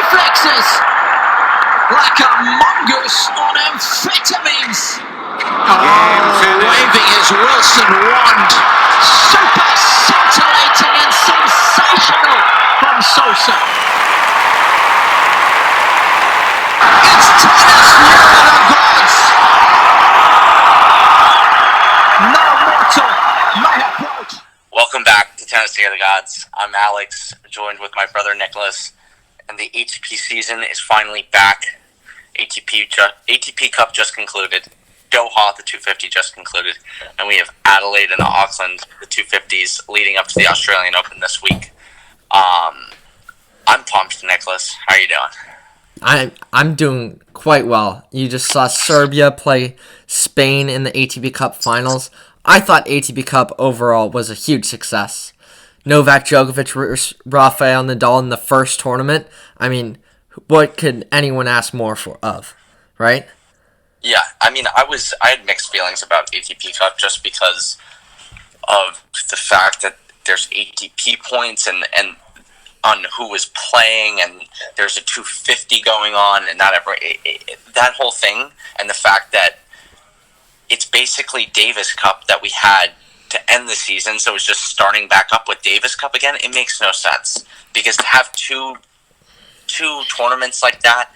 reflexes like a mongoose on amphetamines. Waving his Wilson wand. Super scintillating and sensational from Sosa. It's tennis near the gods. No mortal may approach. Welcome back to Tennis Near the Gods. I'm Alex, joined with my brother Nicholas, and the ATP season is finally back. ATP Cup just concluded. Doha, the 250 just concluded, and we have Adelaide and Auckland, the 250s, leading up to the Australian Open this week. I'm pumped, Nicholas. How are you doing? I'm doing quite well. You just saw Serbia play Spain in the ATP Cup finals. I thought ATP Cup overall was a huge success. Novak Djokovic versus Rafael Nadal in the first tournament. I mean, what could anyone ask more of, right? Yeah, I mean, I had mixed feelings about ATP Cup just because of the fact that there's ATP points and on who was playing, and there's a 250 going on, and that whole thing, and the fact that it's basically Davis Cup that we had to end the season, so it's just starting back up with Davis Cup again. It makes no sense, because to have two tournaments like that,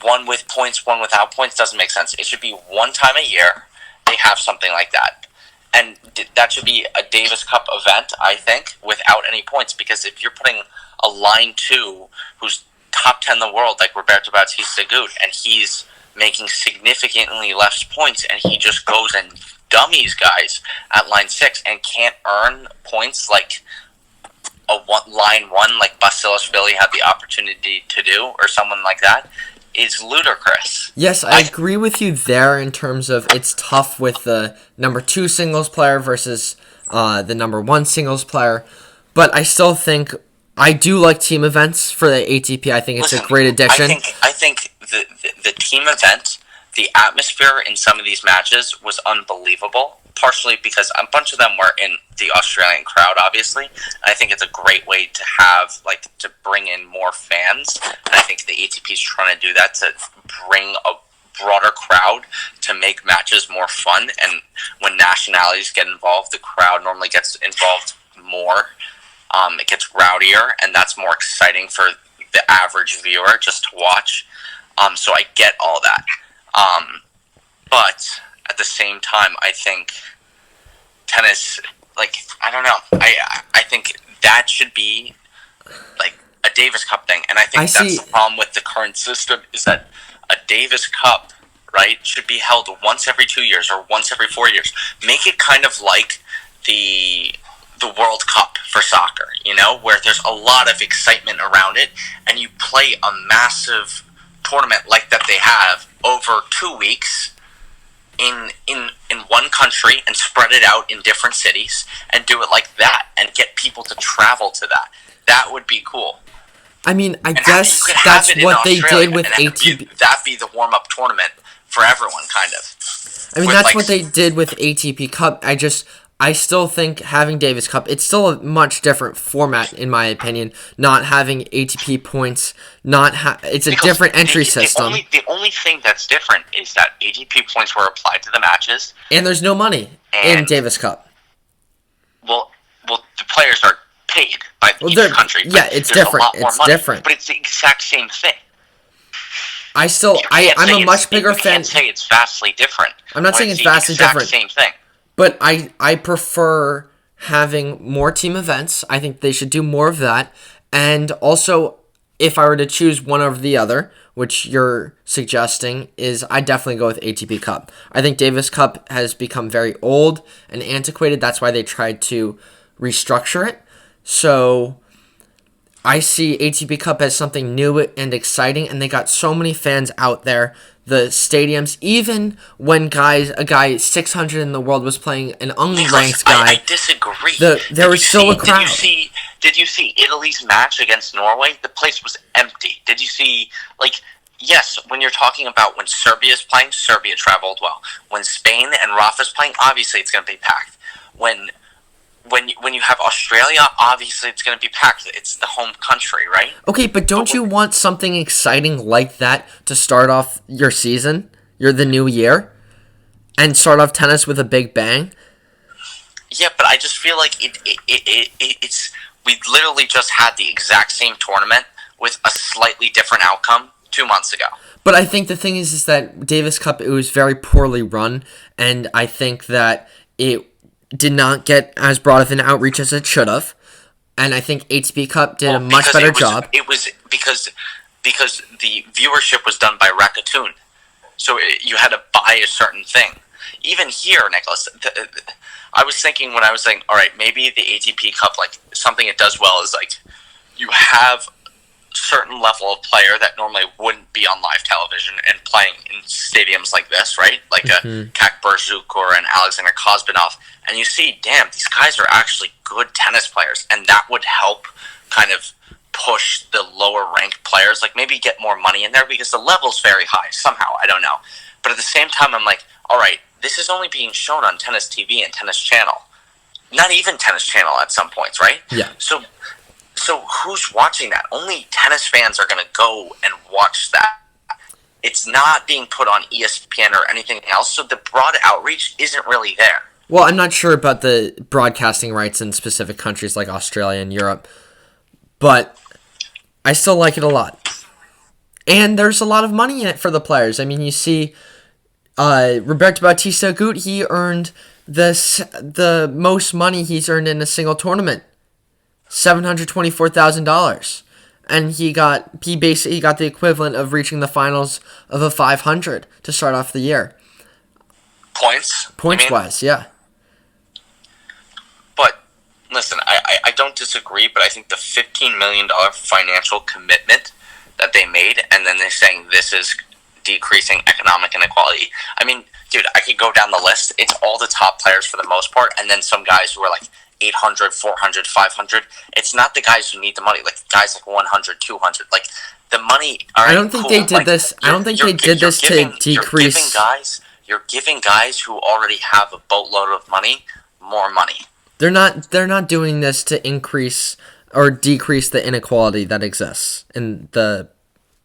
one with points, one without points, doesn't make sense. It should be one time a year they have something like that. And that should be a Davis Cup event, I think, without any points. Because if you're putting a line 2 who's top 10 in the world, like Roberto Bautista Agut, and he's making significantly less points, and he just goes and dummies guys at line 6 and can't earn points like line 1, like Basilashvili had the opportunity to do, or someone like that, is ludicrous. Yes, I agree with you there in terms of it's tough with the number 2 singles player versus the number 1 singles player, but I still think I do like team events for the ATP. I think it's a great addition. I think the team event, the atmosphere in some of these matches was unbelievable, partially because a bunch of them were in the Australian crowd, obviously. I think it's a great way to have, to bring in more fans. And I think the ATP is trying to do that, to bring a broader crowd to make matches more fun. And when nationalities get involved, the crowd normally gets involved more. It gets rowdier, and that's more exciting for the average viewer just to watch. So I get all that. But at the same time, I think tennis, I don't know. I think that should be a Davis Cup thing, and I think that's the problem with the current system, is that a Davis Cup, right, should be held once every 2 years or once every 4 years. Make it kind of like the World Cup for soccer, where there's a lot of excitement around it, and you play a massive tournament like that they have over 2 weeks in one country and spread it out in different cities and do it like that and get people to travel to that. That would be cool. I mean, I guess that's what they did with ATP. That'd be the warm-up tournament for everyone, kind of. I mean, that's what they did with ATP Cup. I still think having Davis Cup, it's still a much different format, in my opinion. Not having ATP points, it's a different entry system. The only thing that's different is that ATP points were applied to the matches. And there's no money in Davis Cup. Well, the players are paid by each country. Yeah, it's different. It's different. But it's the exact same thing. I'm a much bigger fan. You can't say it's vastly different. I'm not saying it's vastly different. Same thing. But I prefer having more team events. I think they should do more of that. And also, if I were to choose one over the other, which you're suggesting, is I definitely go with ATP Cup. I think Davis Cup has become very old and antiquated. That's why they tried to restructure it. So I see ATP Cup as something new and exciting, and they got so many fans out there. The stadiums, even when a guy 600 in the world was playing an unranked guy. I disagree. There was still a crowd. Did you see Italy's match against Norway? The place was empty. Did you see, yes, when you're talking about when Serbia's playing, Serbia traveled well. When Spain and Rafa's playing, obviously it's going to be packed. When when you have Australia, obviously it's going to be packed. It's the home country, right? Okay, but don't you want something exciting like that to start off your season, the new year, and start off tennis with a big bang? Yeah, but I just feel like it's we literally just had the exact same tournament with a slightly different outcome 2 months ago. But I think the thing is that Davis Cup, it was very poorly run, and I think that it did not get as broad of an outreach as it should have. And I think ATP Cup did a much better job. It was because the viewership was done by Raccoon, so you had to buy a certain thing. Even here, Nicholas, I was thinking when I was saying, all right, maybe the ATP Cup, like something it does well is like you have certain level of player that normally wouldn't be on live television and playing in stadiums like this, right? Like a Kak Barzuk or an Alexander Kozbanov, and you see, damn, these guys are actually good tennis players, and that would help kind of push the lower ranked players, like maybe get more money in there because the level's very high somehow, I don't know. But at the same time, I'm like, all right, this is only being shown on Tennis TV and Tennis Channel. Not even Tennis Channel at some points, right? Yeah. So who's watching that? Only tennis fans are going to go and watch that. It's not being put on ESPN or anything else, so the broad outreach isn't really there. Well, I'm not sure about the broadcasting rights in specific countries like Australia and Europe, but I still like it a lot. And there's a lot of money in it for the players. I mean, you see Roberto Bautista Agut, he earned the most money he's earned in a single tournament. $724,000, and he got the equivalent of reaching the finals of a 500 to start off the year. Points wise, yeah. But listen, I don't disagree, but I think the $15 million financial commitment that they made, and then they're saying this is decreasing economic inequality. I mean, dude, I could go down the list. It's all the top players for the most part, and then some guys who are like 800, 400, 500. It's not the guys who need the money, like guys like 100, 200. Like the money. I don't think they did this. I don't think they did this to decrease. You're giving guys who already have a boatload of money more money. They're not doing this to increase or decrease the inequality that exists in the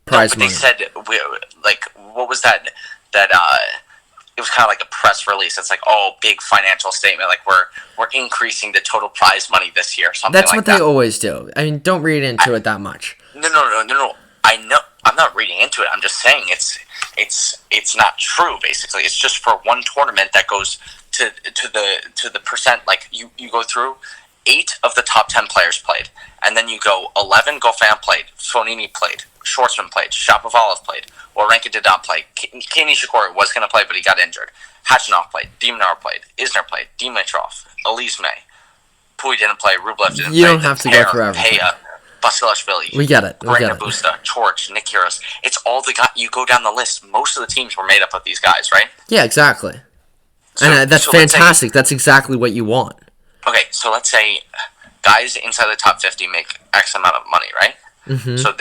prize money. They said, like, what was that? It was kind of like a press release. It's like, oh, big financial statement. Like we're increasing the total prize money this year. Something That's like what that. They always do. I mean, don't read into it that much. No. I know. I'm not reading into it. I'm just saying it's not true. Basically, it's just for one tournament that goes to the percent. Like you go through 8 of the top 10 players played, and then you go 11 Goffin played, Fonini played, Schwartzman played, Shapovalov played, Wawrinka did not play, Kei Nishikori was going to play but he got injured, Khachanov played, Demnar played, Isner played, Dimitrov, Elise May, Pui didn't play, Rublev didn't play. You don't have to go through everything. Peja, Basilashvili, We get it. Busta, Chorch, Nick Kyrgios. It's all the guys. You go down the list. Most of the teams were made up of these guys, right? Yeah, exactly. And that's fantastic. That's exactly what you want. Okay, so let's say guys inside the top 50 make X amount of money, right? Mm-hmm. So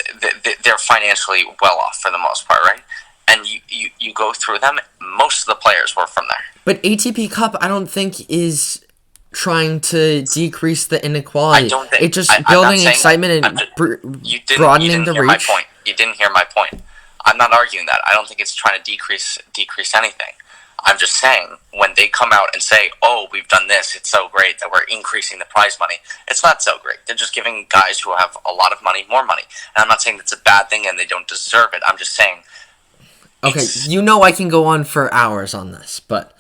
they're financially well off for the most part, right? And you go through them, most of the players were from there. But ATP Cup, I don't think, is trying to decrease the inequality. I don't think. It's just building excitement and broadening the reach. You didn't hear my point. I'm not arguing that. I don't think it's trying to decrease anything. I'm just saying, when they come out and say, oh, we've done this, it's so great that we're increasing the prize money, it's not so great. They're just giving guys who have a lot of money more money. And I'm not saying that's a bad thing and they don't deserve it. I'm just saying... Okay, I can go on for hours on this, but...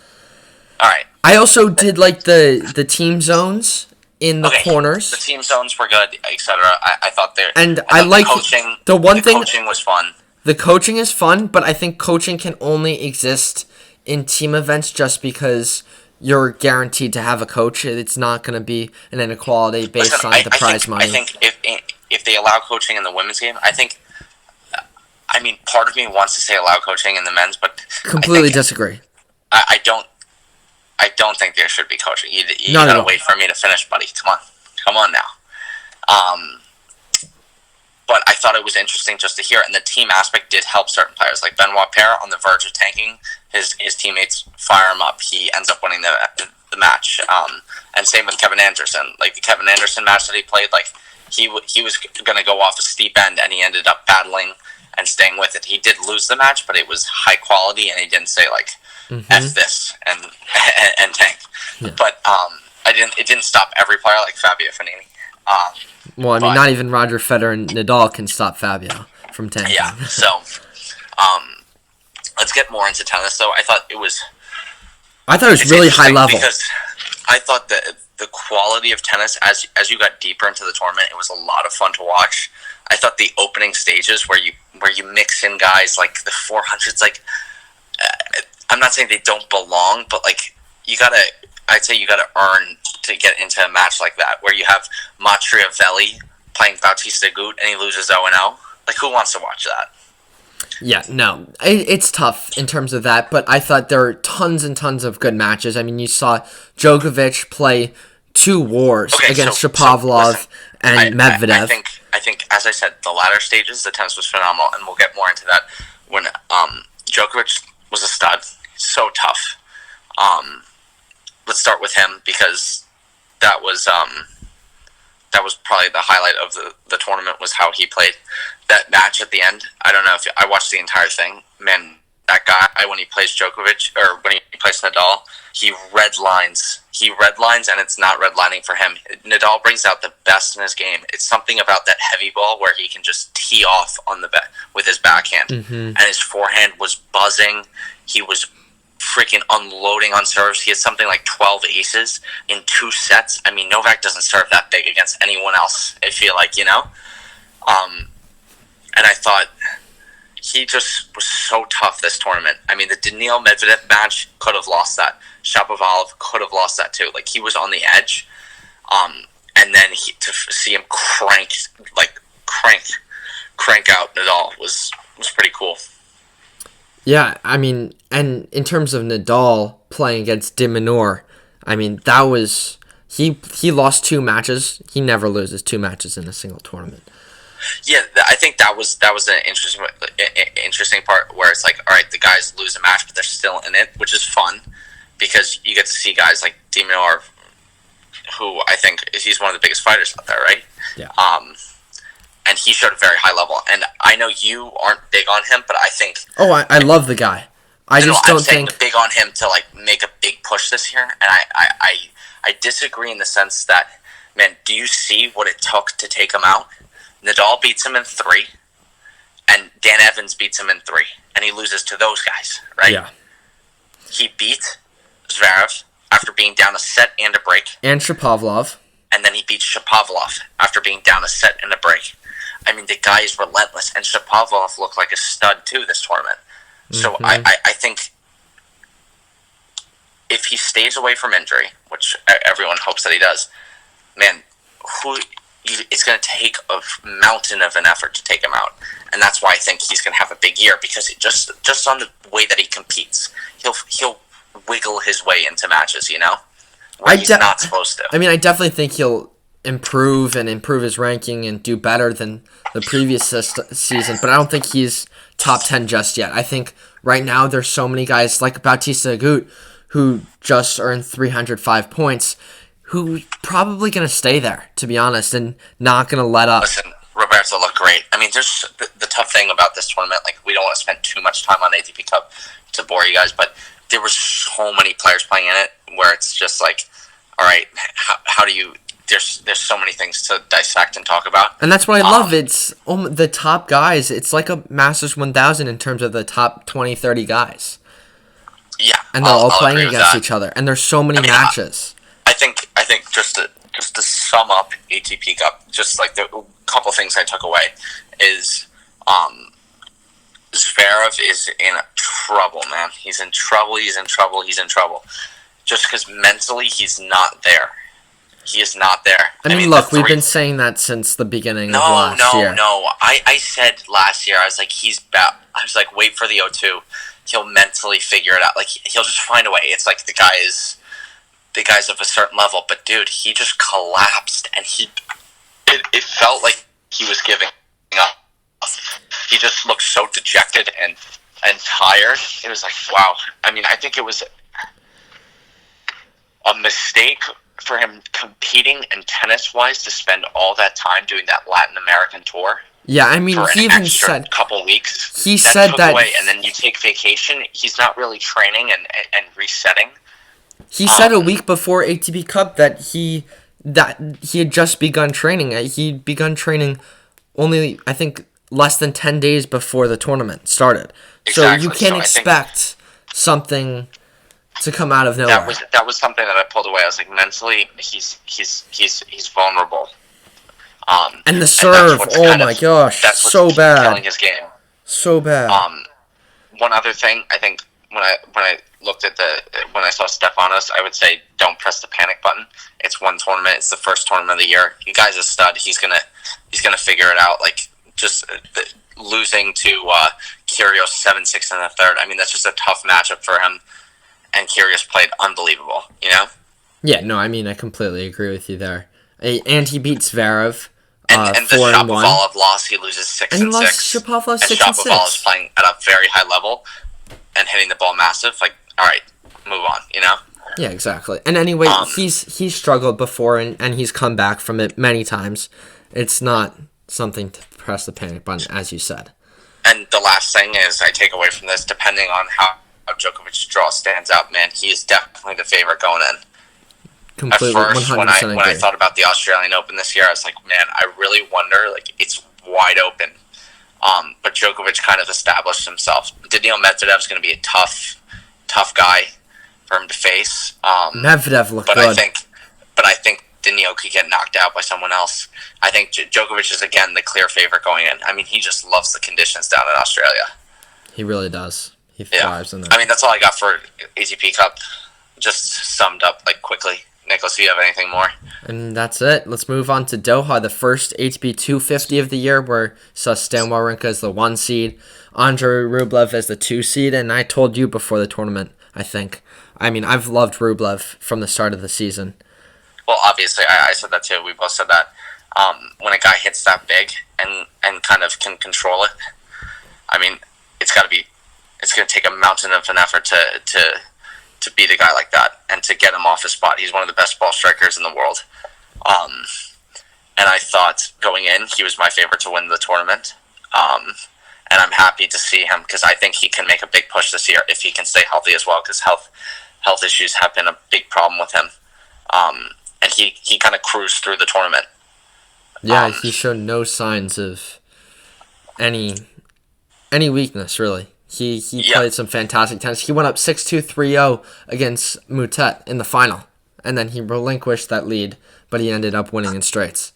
Alright. I also did, like, the team zones in the corners. The team zones were good, etc. I thought they... And I like... Coaching, the coaching was fun. The coaching is fun, but I think coaching can only exist in team events just because you're guaranteed to have a coach. It's not going to be an inequality based on the prize money. I think if they allow coaching in the women's game, I mean, part of me wants to say allow coaching in the men's, but completely disagree. I don't think there should be coaching. You gotta wait for me to finish, buddy. Come on now. But I thought it was interesting just to hear it, and the team aspect did help certain players. Like Benoit Paire on the verge of tanking, his teammates fire him up. He ends up winning the the match. And same with Kevin Anderson. Like the Kevin Anderson match that he played, like he was going to go off a steep end, and he ended up battling and staying with it. He did lose the match, but it was high quality, and he didn't say like "F this" and tank. Yeah. But it didn't stop every player like Fabio Fognini. Well, I mean, not even Roger Federer and Nadal can stop Fabio from tanking. Yeah. So, let's get more into tennis. Though I thought it was really high level because I thought that the quality of tennis as you got deeper into the tournament, it was a lot of fun to watch. I thought the opening stages where you mix in guys like the 400s, like I'm not saying they don't belong, but like I'd say you gotta earn to get into a match like that where you have Matriavelli playing Bautista Agut and he loses 0-0. Like, who wants to watch that? Yeah, no, it's tough in terms of that, but I thought there were tons and tons of good matches. I mean, you saw Djokovic play 2 wars against Shapovalov and Medvedev. I think, as I said, the latter stages, the tennis was phenomenal, and we'll get more into that when Djokovic was a stud. So tough. Let's start with him because that was probably the highlight of the tournament was how he played that match at the end. I don't know if I watched the entire thing. Man, that guy, when he plays Djokovic or when he plays Nadal, he redlines. He redlines, and it's not redlining for him. Nadal brings out the best in his game. It's something about that heavy ball where he can just tee off on the with his backhand, and his forehand was buzzing. He was freaking unloading on serves. He had something like 12 aces in 2 sets. I mean, Novak doesn't serve that big against anyone else, I feel like, you know? And I thought he just was so tough this tournament. I mean, the Daniil Medvedev match could have lost that. Shapovalov could have lost that too. Like, he was on the edge. And then to see him crank out Nadal was pretty cool. Yeah, I mean, and in terms of Nadal playing against de Minaur, I mean, that was he lost 2 matches. He never loses 2 matches in a single tournament. Yeah, I think that was an interesting part where it's like, all right, the guys lose a match, but they're still in it, which is fun because you get to see guys like de Minaur, who I think he's one of the biggest fighters out there, right? Yeah. And he showed a very high level. And I know you aren't big on him, but I think... Oh, I love the guy. I don't think... big on him to like make a big push this year. And I disagree in the sense that, man, do you see what it took to take him out? Nadal beats him in 3, and Dan Evans beats him in 3. And he loses to those guys, right? Yeah. He beat Zverev after being down a set and a break. And Shapovalov. And then he beats Shapovalov after being down a set and a break. I mean, the guy is relentless, and Shapovalov looked like a stud too this tournament. So I think if he stays away from injury, which everyone hopes that he does, man, it's going to take a mountain of an effort to take him out, and that's why I think he's going to have a big year because just on the way that he competes, he'll wiggle his way into matches, you know, where he's not supposed to. I mean, I definitely think he'll improve his ranking and do better than the previous season, but I don't think he's top 10 just yet. I think right now there's so many guys like Bautista Agut who just earned 305 points who probably going to stay there, to be honest, and not going to let up. Listen, Roberto looked great. I mean, there's the tough thing about this tournament, like we don't want to spend too much time on ATP Cup to bore you guys, but there were so many players playing in it where it's just like, all right, how do you... There's so many things to dissect and talk about. And that's what I love. It's the top guys. It's like a Masters 1000 in terms of the top 20, 30 guys. Yeah. And they're all playing against each other. And there's so many matches. I think just to sum up ATP Cup, just like the couple things I took away is Zverev is in trouble, man. He's in trouble. Just because mentally he's not there. He is not there. I mean, look, we've been saying that since the beginning of last year. No. I said last year, I was like, he's bad. I was like, wait for the O2. He'll mentally figure it out. Like, he'll just find a way. It's like the guy's of a certain level. But, dude, he just collapsed. And it felt like he was giving up. He just looked so dejected and tired. It was like, wow. I mean, I think it was... a mistake for him competing and tennis-wise to spend all that time doing that Latin American tour. Yeah, I mean, For he an even extra said couple weeks. he said took that away, and then you take vacation. He's not really training and resetting. he said a week before ATP Cup that he had just begun training. He'd begun training only, I think, less than 10 days before the tournament started. Exactly. So you can't expect something to come out of nowhere. That was something that I pulled away. I was like, mentally, he's vulnerable. And the serve, oh my gosh, so bad. Killing his game. So bad. One other thing, I think when I looked at when I saw Stefanos, I would say don't press the panic button. It's one tournament. It's the first tournament of the year. The guy's a stud. He's gonna figure it out. Like just losing to Kyrgios 7-6 in the third. I mean, that's just a tough matchup for him. And Kyrgios played unbelievable. You know. Yeah. No. I mean, I completely agree with you there. And he beats Zverev. And the 4-1. Shapovalov loss, he loses 6-6. And he lost Shapovalov 6-6. And Shapovalov is playing at a very high level and hitting the ball massive. Like, all right, move on. You know. Yeah, exactly. And anyway, he's struggled before and he's come back from it many times. It's not something to press the panic button, as you said. And the last thing is, I take away from this, depending on how Djokovic's draw stands out, man, he is definitely the favorite going in. Completely, at first, 100% when I thought about the Australian Open this year, I was like, man, I really wonder, like, it's wide open. But Djokovic kind of established himself. Daniil Medvedev's going to be a tough guy for him to face. Medvedev looked good. I think Daniil could get knocked out by someone else. I think Djokovic is, again, the clear favorite going in. I mean, he just loves the conditions down in Australia. He really does. He thrives in there. I mean, that's all I got for ATP Cup. Just summed up, like, quickly. Nicholas, do you have anything more? And that's it. Let's move on to Doha, the first ATP 250 of the year, where Stan Wawrinka is the 1 seed, Andrei Rublev as the 2 seed, and I told you before the tournament, I think. I mean, I've loved Rublev from the start of the season. Well, obviously, I said that too. We both said that. When a guy hits that big and kind of can control it, I mean, it's going to take a mountain of an effort to beat a guy like that and to get him off his spot. He's one of the best ball strikers in the world. And I thought going in, he was my favorite to win the tournament. And I'm happy to see him because I think he can make a big push this year if he can stay healthy as well, because health issues have been a big problem with him. And he kind of cruised through the tournament. Yeah, he showed no signs of any weakness, really. He played some fantastic tennis. He went up 6-2, 3-0 against Moutet in the final. And then he relinquished that lead, but he ended up winning in straights.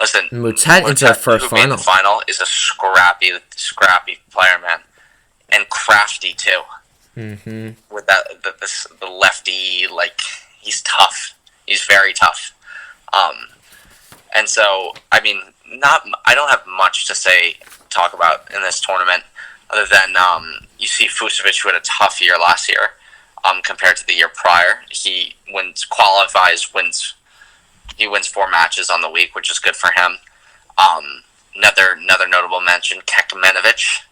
Listen, Moutet into the first final. Made the final is a scrappy player, man. And crafty, too. Mm-hmm. With the lefty, like, he's tough. He's very tough. And so, I mean, I don't have much to talk about in this tournament. Other than you see Fucsovics, who had a tough year last year compared to the year prior. He wins 4 matches on the week, which is good for him. Another notable mention, Kekmanovic.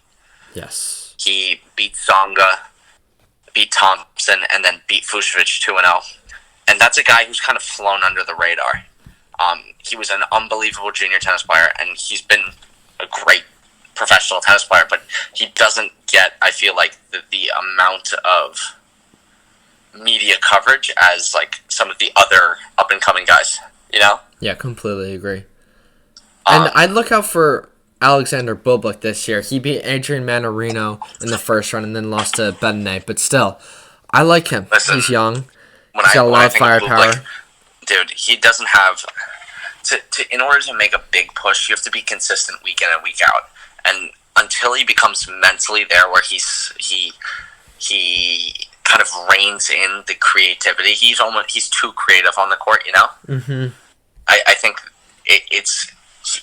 Yes. He beat Tsonga, beat Thompson, and then beat Fucsovics 2-0. And that's a guy who's kind of flown under the radar. He was an unbelievable junior tennis player, and he's been a great professional tennis player, but he doesn't get, I feel like, the amount of media coverage as like some of the other up and coming guys, you know? Yeah, completely agree. And I'd look out for Alexander Bublik this year. He beat Adrian Manarino in the first round and then lost to Bednay, but still, I like him. Listen, he's young. He's got a lot of firepower. Dude, he doesn't have in order to make a big push, you have to be consistent week in and week out. And until he becomes mentally there where he kind of reins in the creativity, he's too creative on the court, you know? Mm-hmm. I think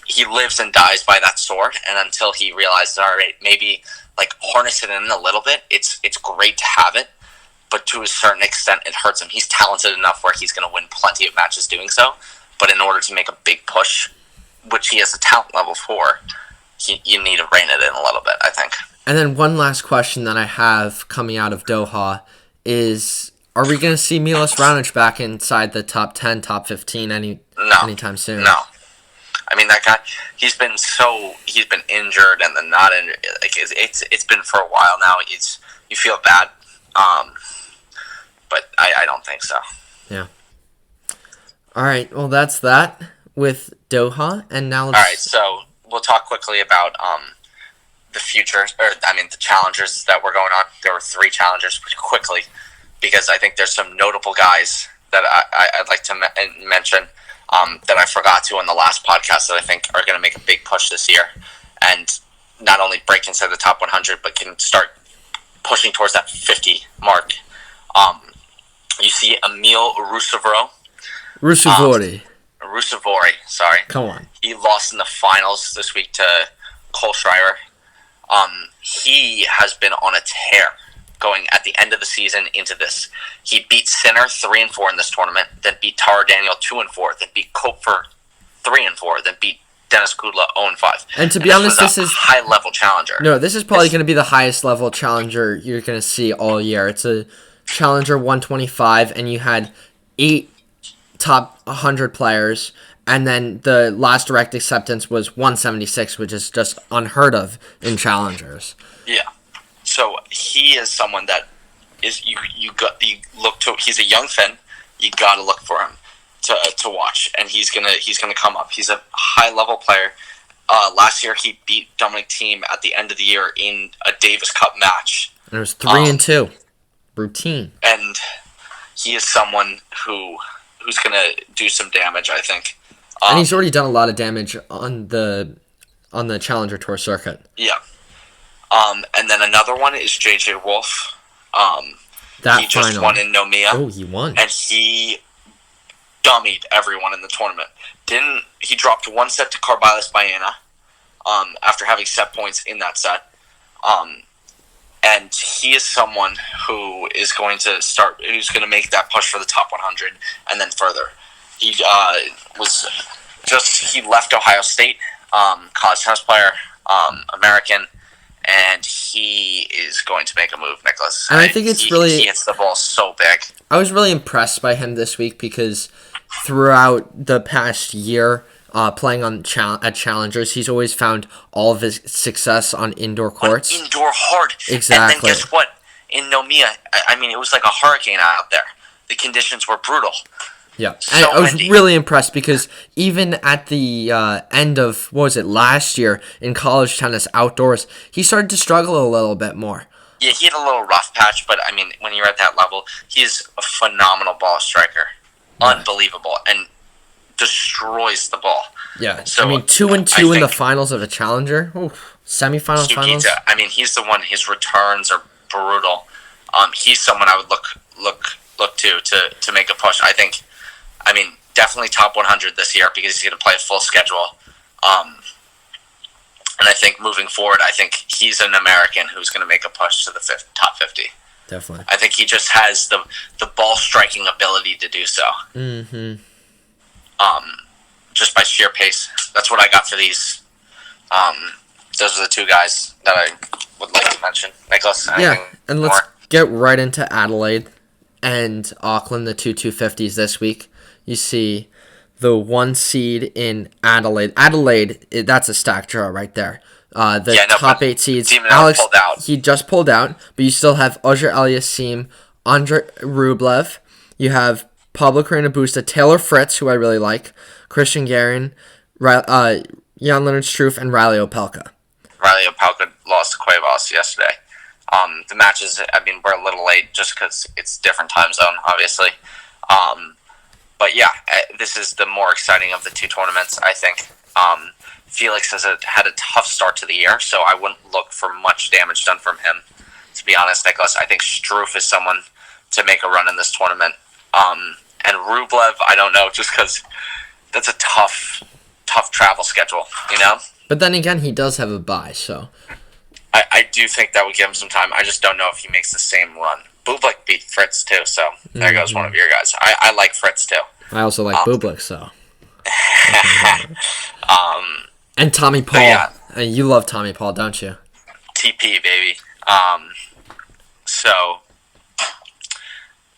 he lives and dies by that sword, and until he realizes, all right, maybe like harness it in a little bit, it's great to have it, but to a certain extent it hurts him. He's talented enough where he's going to win plenty of matches doing so, but in order to make a big push, which he has a talent level for, you need to rein it in a little bit, I think. And then one last question that I have coming out of Doha is, Are we going to see Milos Raonic back inside the top 10, top 15 anytime soon? No. I mean, that guy, he's been injured and then not injured. Like, it's been for a while now. You feel bad. But I don't think so. Yeah. All right. Well, that's that with Doha. And now let's... All right. So we'll talk quickly about the future, the challengers that were going on. There were 3 challengers quickly, because I think there's some notable guys that I'd like to mention that I forgot to on the last podcast that I think are going to make a big push this year, and not only break inside the top 100, but can start pushing towards that 50 mark. You see Emil Rusevori, sorry. Come on. He lost in the finals this week to Cole Schreiber. He has been on a tear going at the end of the season into this. He beat Sinner 3-4 in this tournament, then beat Tara Daniel 2-4, then beat Kopfer 3-4, then beat Dennis Kudla 0-5. And to be honest, this is high level challenger. No, this is probably going to be the highest level challenger you're going to see all year. It's a challenger 125, and you had 8 top 100 players, and then the last direct acceptance was 176, which is just unheard of in challengers. Yeah. So he is someone that is you look to. He's a young Finn. You got to look for him to watch, and he's gonna come up. He's a high level player. Last year he beat Dominic Thiem at the end of the year in a Davis Cup match. And it was 3-2, routine. And he is someone who's gonna do some damage, I think. And he's already done a lot of damage on the Challenger Tour circuit. Yeah. And then another one is JJ Wolf. He just won in Nomiya. Oh, he won. And he dummied everyone in the tournament. He dropped 1 set to Carbiles Baena after having set points in that set. And he is someone who is going to make that push for the top 100 and then further. He left Ohio State, college tennis player, American, and he is going to make a move, Nicholas. And I think he hits the ball so big. I was really impressed by him this week because throughout the past year, playing at challengers, he's always found all of his success on indoor courts. Indoor hard. Exactly. And then guess what? In Nomiya, it was like a hurricane out there. The conditions were brutal. Yeah, and I was really impressed because even at the end of, last year in college tennis outdoors, he started to struggle a little bit more. Yeah, he had a little rough patch, but when you're at that level, he's a phenomenal ball striker. Right. Unbelievable, and destroys the ball. Yeah, so 2-2 in the finals of a challenger. Oof. Semifinals, finals. He's the one. His returns are brutal. He's someone I would look to make a push. Definitely top 100 this year because he's going to play a full schedule. And I think moving forward, I think he's an American who's going to make a push to the top 50. Definitely. I think he just has the ball striking ability to do so. Mm-hmm. Just by sheer pace. That's what I got for these. Those are the 2 guys that I would like to mention. Nicholas, and let's get right into Adelaide and Auckland, the 250s this week. You see the 1 seed in Adelaide. Adelaide, that's a stacked draw right there. Top 8 seeds. Alex, pulled out. He just pulled out, but you still have Auger Aliassime, Andrei Rublev. You have Pablo Carreño Busta, Taylor Fritz, who I really like, Christian Garin, Jan-Leonard Struff, and Riley Opelka. Riley Opelka lost to Cuevas yesterday. The matches, we're a little late just because it's different time zone, obviously. But yeah, this is the more exciting of the 2 tournaments, I think. Felix has had a tough start to the year, so I wouldn't look for much damage done from him, to be honest, Nicholas. I think Struff is someone to make a run in this tournament. And Rublev, I don't know, just because that's a tough travel schedule, But then again, he does have a bye, so... I do think that would give him some time. I just don't know if he makes the same run. Bublik beat Fritz, too, so there goes one of your guys. I like Fritz, too. I also like Bublik, so... and Tommy Paul. Yeah. You love Tommy Paul, don't you? TP, baby. So,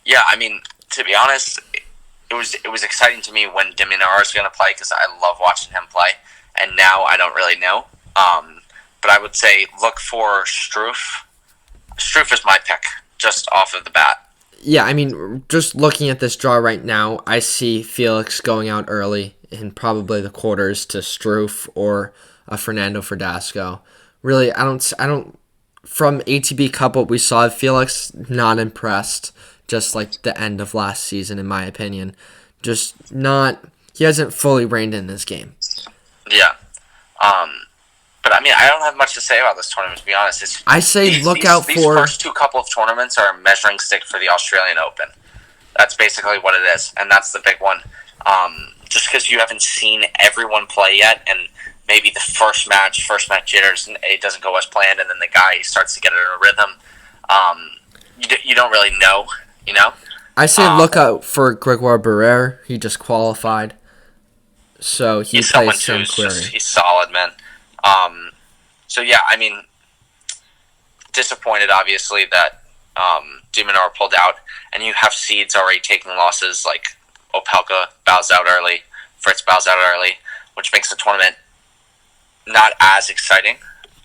Yeah, I mean, to be honest, it was exciting to me when Diminara was going to play because I love watching him play, and now I don't really know. But I would say look for Struff. Struff is my pick, just off of the bat. Yeah, I mean, just looking at this draw right now, I see Felix going out early in probably the quarters to Struff or Fernando Verdasco. Really, I don't. From ATP Cup, what we saw of Felix, not impressed. Just like the end of last season, in my opinion, just not. He hasn't fully reined in this game. Yeah. But I mean, I don't have much to say about this tournament, to be honest. I say look out these for... first two couple of tournaments are a measuring stick for the Australian Open. That's basically what it is, and that's the big one. Just because you haven't seen everyone play yet, and maybe the first match jitters, and it doesn't go as planned, and then the guy starts to get in a rhythm. You don't really know, you know? I say look out for Gregoire Barrère. He just qualified. So he's someone plays too. Sam Querrey. He's solid, man. So yeah, I mean, disappointed obviously that Diminara pulled out, and you have seeds already taking losses like Opelka bows out early, Fritz bows out early, which makes the tournament not as exciting,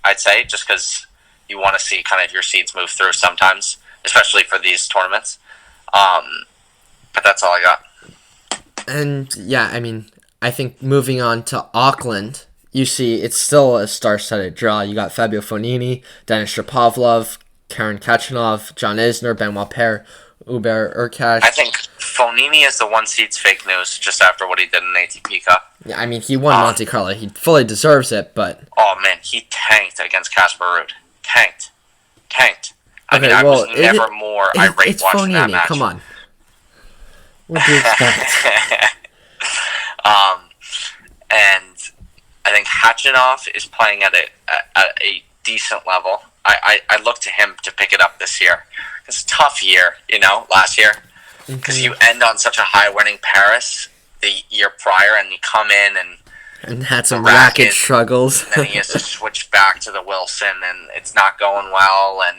I'd say, just because you want to see kind of your seeds move through sometimes, especially for these tournaments. But that's all I got. And yeah, I mean, I think moving on to Auckland, you see it's still a star-studded draw. You got Fabio Fognini, Denis Shapovalov, Karen Khachanov, John Isner, Benoit Paire, Hubert Urkacz. I think Fognini is the one seed's fake news just after what he did in the ATP Cup. Yeah, I mean, he won Monte Carlo. He fully deserves it, but... Oh, man, he tanked against Casper Ruud. Tanked. I Okay, mean, I well, was never more irate it's watching that Fognini. match. Come on. What do you expect? And I think Khachanov is playing at a decent level. I look to him to pick it up this year. It's a tough year, last year. Because you end on such a high winning Paris the year prior, and you come in and had some racket struggles. And then he has to switch back to the Wilson, and it's not going well. And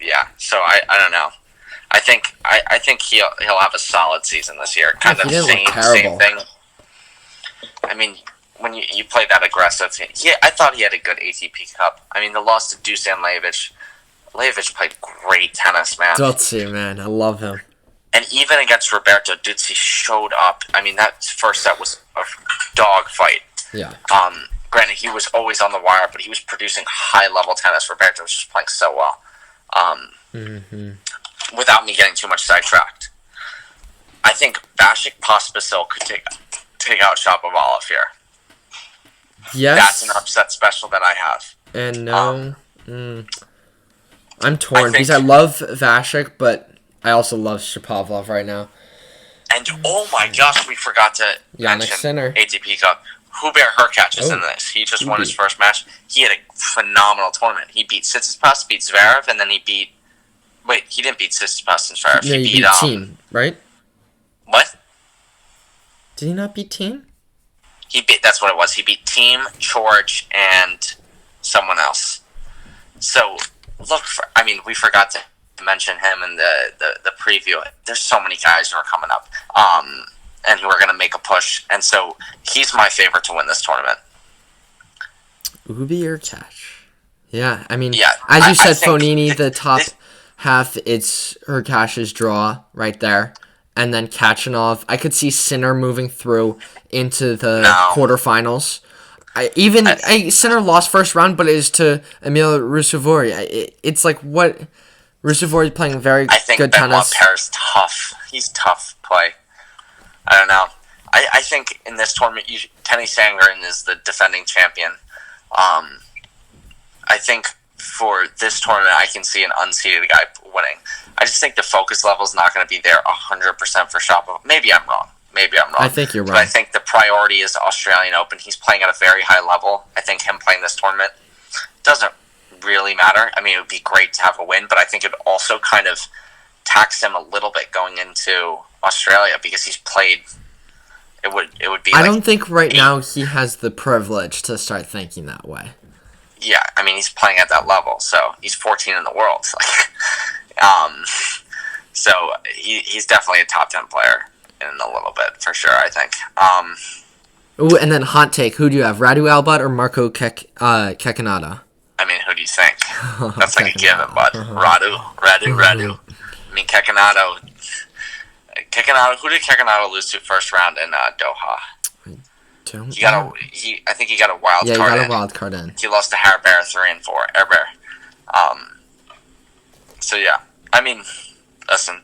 yeah, so I don't know. I think he'll have a solid season this year. Kind of same thing. I mean, when you play that aggressive, I thought he had a good ATP Cup. I mean, the loss to Dusan Lajovic. Lajovic played great tennis, man. Dutzy, man, I love him. And even against Roberto, Dutzy showed up. I mean, that first set was a dog fight. Yeah. Granted, he was always on the wire, but he was producing high-level tennis. Roberto was just playing so well. Without me getting too much sidetracked. I think Vasek Pospisil could take out Shapovalov here. Yes. That's an upset special that I have. And no, I'm torn because I love Vasek, but I also love Shapovalov right now. And oh my gosh, we forgot to mention Sinner. ATP Cup. Hubert Urkacz is in this. He just won his first match. He had a phenomenal tournament. He beat Tsitsipas, beat Zverev, and then he beat... Wait, he didn't beat Tsitsipas and Zverev. No, he beat Team, right? What? Did he not beat Team? That's what it was. He beat Team, George, and someone else. So, we forgot to mention him in the preview. There's so many guys who are coming up. And who are going to make a push. And so, he's my favorite to win this tournament. Ubi or Cash? Yeah, I mean, yeah, as you said, Fognini, the top half, it's Urkac's draw right there. And then Khachanov. I could see Sinner moving through into the quarterfinals. Sinner lost first round, but it is to Emil Rusevori. It's like what... Rusevori playing very good tennis. I think Benoit Paire's tough. He's tough play. I don't know. I think in this tournament, Kenny Sandgren is the defending champion. I think for this tournament, I can see an unseeded guy winning. I just think the focus level is not going to be there 100% for Shapovalov. Maybe I'm wrong. I think you're right. But I think the priority is the Australian Open. He's playing at a very high level. I think him playing this tournament doesn't really matter. I mean, it would be great to have a win, but I think it also kind of tax him a little bit going into Australia because he's played. It would be. I don't think right now he has the privilege to start thinking that way. Yeah, I mean he's playing at that level, so he's 14 in the world. So he's definitely a top 10 player in a little bit for sure. I think. Ooh, and then hot take: who do you have, Radu Albot or Marco Kekanada? I mean, who do you think? That's like a given, bud. Radu. I mean, Kekanado. Who did Kekanado lose to first round in Doha? I think he got a wild card. Yeah, he got a wild card in. He lost to Herbert 3-4. Herbert. So yeah, I mean, listen.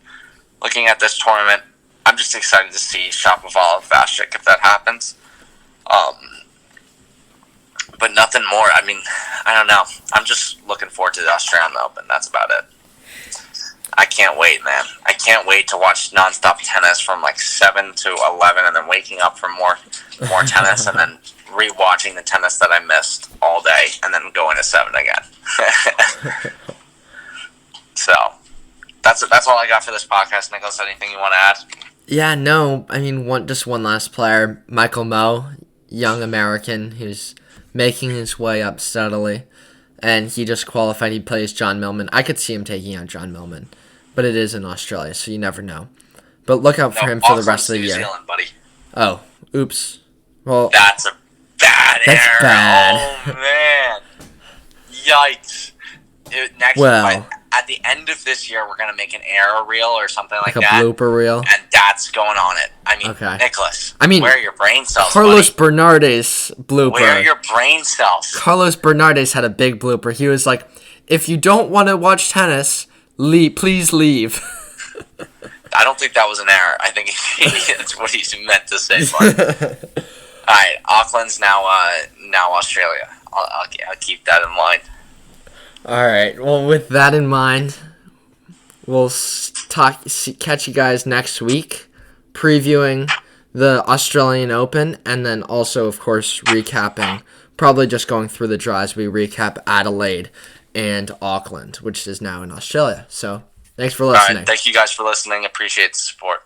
Looking at this tournament, I'm just excited to see Shapovalov Vasek if that happens. But nothing more. I mean, I don't know. I'm just looking forward to the Australian Open. That's about it. I can't wait, man. I can't wait to watch nonstop tennis from like 7 to 11 and then waking up for more tennis and then rewatching the tennis that I missed all day and then going to 7 again. So, that's all I got for this podcast. Nicholas, anything you want to add? Yeah, no. I mean, just one last player. Michael Moe, young American who's making his way up steadily. And he just qualified. He plays John Millman. I could see him taking out John Millman. But it is in Australia, so you never know. But look out for him for the rest of the year. New Zealand, buddy. Oh, oops. Well, that's a bad error. That's bad. Oh, man. Yikes. At the end of this year, we're going to make an error reel or something like that. Like a blooper reel. And that's going on it. I mean, okay. Nicholas, where are your brain cells, Carlos buddy? Bernardes blooper. Where are your brain cells? Carlos Bernardes had a big blooper. He was like, if you don't want to watch tennis, please leave. I don't think that was an error. I think that's what he's meant to say. All right, Auckland's now Australia. I'll keep that in mind. All right. Well, with that in mind, we'll catch you guys next week, previewing the Australian Open, and then also, of course, recapping. Probably just going through the draw as we recap Adelaide and Auckland, which is now in Australia. So, thanks for listening. All right, thank you guys for listening. Appreciate the support.